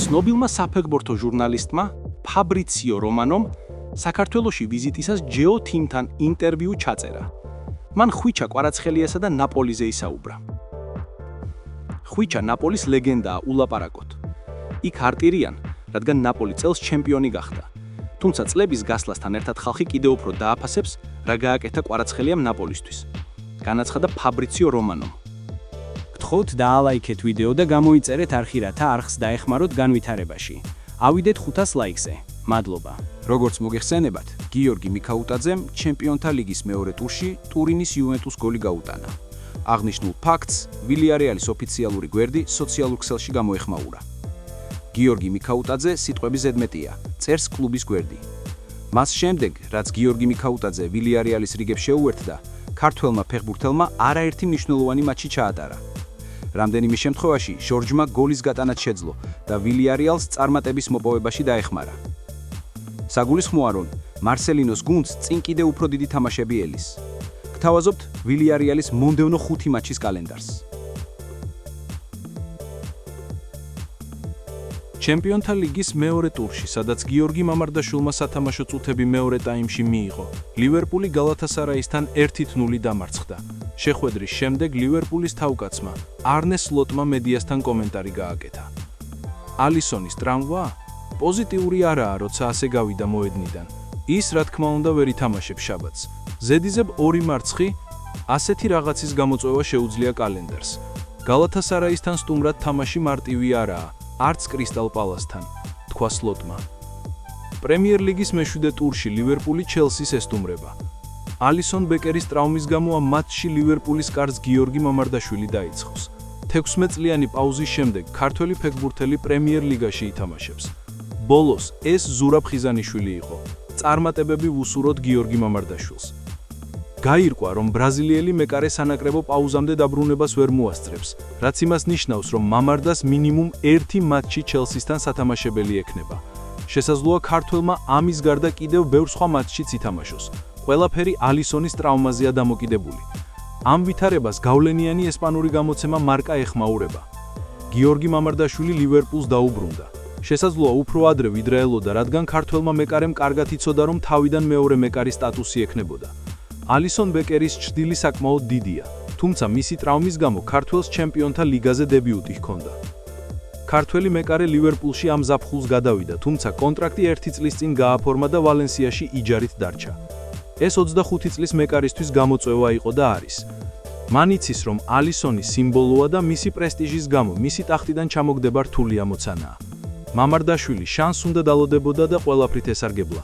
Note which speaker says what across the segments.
Speaker 1: ცნობილმა საფეხბურთო ჟურნალისტმა ფაბრიციო რომანომ საქართველოში ვიზიტისას ჯეო თიმთან ინტერვიუ ჩაწერა. მან ხვიჩა კვარაცხელიასა და ნაპოლიზე ისაუბრა. ხვიჩა ნაპოლის ლეგენდაა ულაპარაკოთ. იქ არტირიან, რადგან ნაპოლი წელს ჩემპიონი გახდა. თუმცა წლების გასვლასთან ერთად ხალხი კიდევ უფრო დააფასებს, რა გააკეთა კვარაცხელიამ ნაპოლისთვის. განაცხადა ფაბრიციო რომანომ.
Speaker 2: გთხოვთ დაალაიქეთ ვიდეო და გამოიწერეთ არხი, რათა არხს დაეხმაროთ განვითარებაში. ავიდეთ 500 ლაიქზე. მადლობა.
Speaker 3: როგორც მოგეხსენებათ, გიორგი მიქაუტაძემ ჩემპიონთა ლიგის მეორე ტურში ტურინის იუვენტუს გოლი გაუტანა. აღნიშნულ ფაქტს ვილიარეალის ოფიციალური გვერდი სოციალურ ქსელში გამოეხმაურა. გიორგი მიქაუტაძე სიტყვების ზედმეტია, წერს კლუბის გვერდი. მას შემდეგ, რაც გიორგი მიქაუტაძე ვილიარეალის რიგებს შეუერთდა, ქართველმა ფეხბურთელმა არაერთი მნიშვნელოვანი მატჩი ჩაატარა. რამდენიმე შემთხვევაში ჟორჯმა გოლის გატანაც შეძლო და ვილიარეალს წარმატების მოპოვებაში დაეხმარა. საგულისხმოა, რომ მარსელინოს გუნდს წინ კიდევ უფრო დიდი თამაშები ელის. გთავაზობთ ვილიარეალის მომდევნო 5 მატჩის კალენდარს.
Speaker 1: ჩემპიონთა ლიგის მეორე ტურში, სადაც გიორგი მამარდაშვილმა სათამაშო წუთები მეორე ტაიმში მიიღო, ლივერპული გალათასარაისთან 1-0 დამარცხდა. შეხვედრის შემდეგ ლივერპულის თავკაცმა არნე სლოტმა მედიასთან კომენტარი გააკეთა. ალისონის ტრავმა პოზიტიური არაა, როცა ასე გავიდა მოედნიდან. ის, რა თქმა უნდა, ვერ ითამაშებს შაბათს. ზედიზებ 2 მარცხი, ასეთი რაღაცის გამოწვევა შეუძლია კალენდარს. გალათასარაისთან სტუმრად თამაში მარტივი არაა, არც კრისტალ პალასთან, თქვა სლოტმა. პრემიერ ლიგის მეშვიდე ტურში ლივერპული ჩელსის ესტუმრება. ალისონ ბეკერის ტრავმის გამო ამ მატჩში ლივერპულის კარს გიორგი მამარდაშვილი დაიწყოს. 16 წლიანი პაუზის შემდეგ ქართველი ფეხბურთელი პრემიერ ლიგაში ითამაშებს. ბოლოს ეს ზურაბ ხიზანიშვილი იყო. წარმატებები ვუსურვოთ გიორგი მამარდაშვილს. გაირკვა, რომ ბრაზილიელი მეკარე სანაკრებო პაუზამდე დაბრუნებას ვერ მოასწრებს, რაც იმას ნიშნავს, რომ მამარდას მინიმუმ 1 მატჩი ჩელსისთან სათამაშებელი ექნება. შესაძლოა ქართველმა ამის გარდა კიდევ ბევრ სხვა მატჩშიც ითამაშოს. ყველაფერი ალისონის ტრავმაზეა დამოკიდებული. ამ ვითარებას გავლენიანი ესპანური გამოცემა მარკა ეხმაურება. გიორგი მამარდაშვილი ლივერპულს დაუბრუნდა. შესაძლოა უფრო ადრე ვიდრე ელოდა, რადგან ქართველმა მეკარემ კარგად იცოდა, რომ თავიდან მეორე მეკარის სტატუსი ექნებოდა. ალისონ ბეკერის ჩრდილი საკმაოდ დიდია, თუმცა მისი ტრავმის გამო ქართველს ჩემპიონთა ლიგაზე დებიუტი ჰქონდა. ქართველი მეკარე ლივერპულში ამ ზაფხულს გადავიდა, თუმცა კონტრაქტი 1 წლის წინ გააფორმა და ვალენსიაში იჯარით დარჩა. ეს 25 წლის მეკარისთვის გამოწვევა იყო და არის. მან იცის, რომ ალისონი სიმბოლოა და მისი პრესტიჟის გამო მისი ტახტიდან ჩამოგდება რთული ამოცანაა. მამარდაშვილი შანსს უნდა დალოდებოდა და ყველაფრით ესარგებლა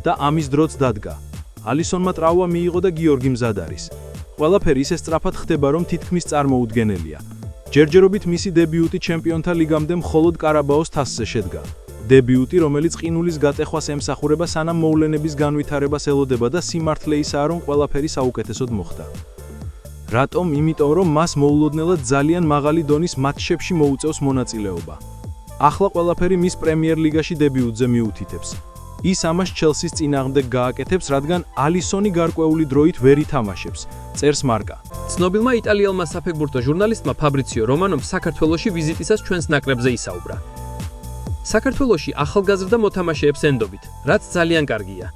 Speaker 1: და ამის დროც დადგა. ალისონმა ტრავმა მიიღო და გიორგი მზად არის. ყველაფერი ისე სწრაფად ხდება, რომ თითქმის წარმოუდგენელია. ჯერჯერობით მისი დებიუტი ჩემპიონთა ლიგამდე მხოლოდ კარაბაოს თასზე შედგა. დებიუტი, რომელიც ყინულის გატეხვას ემსახურება, სანამ მოვლენების განვითარებას ელოდება და სიმართლე ისაა, რომ ყველაფერი საუკეთესოდ მოხდა. რატომ? იმიტომ, რომ მას მოულოდნელად ძალიან მაღალი დონის მატჩებში მოუწევს მონაწილეობა. ახლა ყველაფერი მის პრემიერ ლიგაში დებიუტზე მიუთითებს. ის ამას ჩელსის წინააღმდეგ გააკეთებს, რადგან ალისონი გარკვეული დროით ვერ ითამაშებს, წერს მარკა.
Speaker 4: ცნობილმა იტალიელმა საფეხბურთო ჟურნალისტმა ფაბრიციო რომანომ საქართველოში ვიზიტისას ჩვენს ნაკრებზე ისაუბრა. საქართველოში ახალგაზრდა მოთამაშეებს ენდობით, რაც ძალიან კარგია.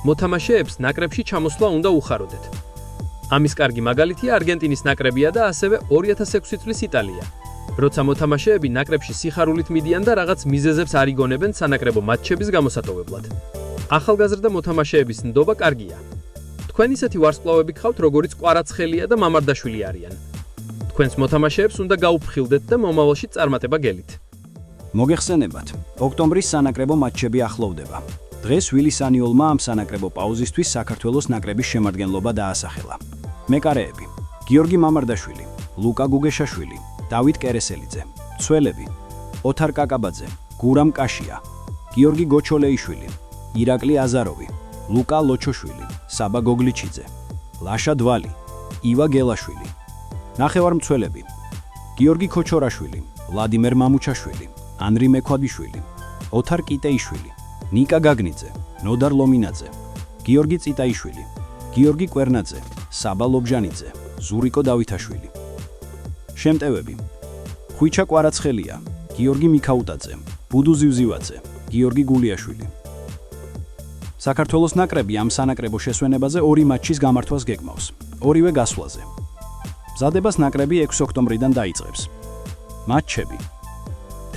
Speaker 4: მოთამაშეებს ნაკრებში ჩამოსვლა უნდა უხაროდეთ. ამის კარგი მაგალითია არგენტინის ნაკრებია და ასევე 2006 წლის იტალია. როცა მოთამაშეები ნაკრებში სიხარულით მიდიან და რაღაც მიზეზებს არ იგონებენ სანაკრებო მატჩების გამოსატოვებლად. ახალგაზრდა მოთამაშეების ნდობა კარგია. თქვენ ისეთი ვარსკვლავები გყავთ, როგორიც კვარაცხელია და მამარდაშვილი არიან. თქვენს მოთამაშეებს უნდა გაუფრხილდეთ და მომავალში წარმატება გელით.
Speaker 2: მოგეხსენებათ, ოქტომბრის სანაკრებო მატჩები ახლოვდება. დღეს ვილის ანიოლმა ამ სანაკრებო პაუზისთვის საქართველოს ნაკრების შემადგენლობა დაასახელა. მეკარეები: გიორგი მამარდაშვილი, ლუკა გუგეშაშვილი, დავით კერესელიძე, ცველები: ოთარ კაკაბაძე, გურამ კაშია, გიორგი გოჩოლეიშვილი, ირაკლი აზაროვი, ლუკა ლოჩოშვილი, საბა გოგლიჩიძე, ლაშა დვალი, ივა გელაშვილი. ნახევარმცველები: გიორგი ქოჩორაშვილი, ვლადიმერ მამუჩაშვილი, ანრი მექვადიშვილი, ოთარ კიტეიშვილი, ნიკა გაგნიძე, ნოდარ ლომინაძე, გიორგი წიტაიშვილი, გიორგი კვერნაძე, საბა ლობჟანიძე, ზურიკო დავითაშვილი. შემტევები: ხვიჩა კვარაცხელია, გიორგი მიქაუტაძე, ბუდუ ზივზივაძე, გიორგი გულიაშვილი. საქართველოს ნაკრები ამ სანაკრებო შესვენებაზე 2 მატჩის გამართვას გეგმავს, ორივე გასვლაზე. მზადებას ნაკრები 6 ოქტომბრიდან დაიწყებს. მატჩები: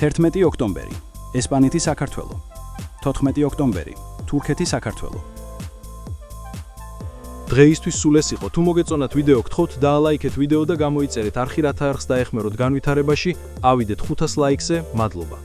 Speaker 2: 11 ოქტომბერი, ესპანეთი საქართველო, 14 ოქტომბერი, თურქეთი საქართველო.
Speaker 1: დღეისთვის სულ ეს იყო. თუ მოგეწონათ ვიდეო, გთხოვთ დაალაიქეთ ვიდეო და გამოიწერეთ არხი რათა არხს დაეხმაროთ განვითარებაში. ავიდეთ 500 ლაიქზე. მადლობა.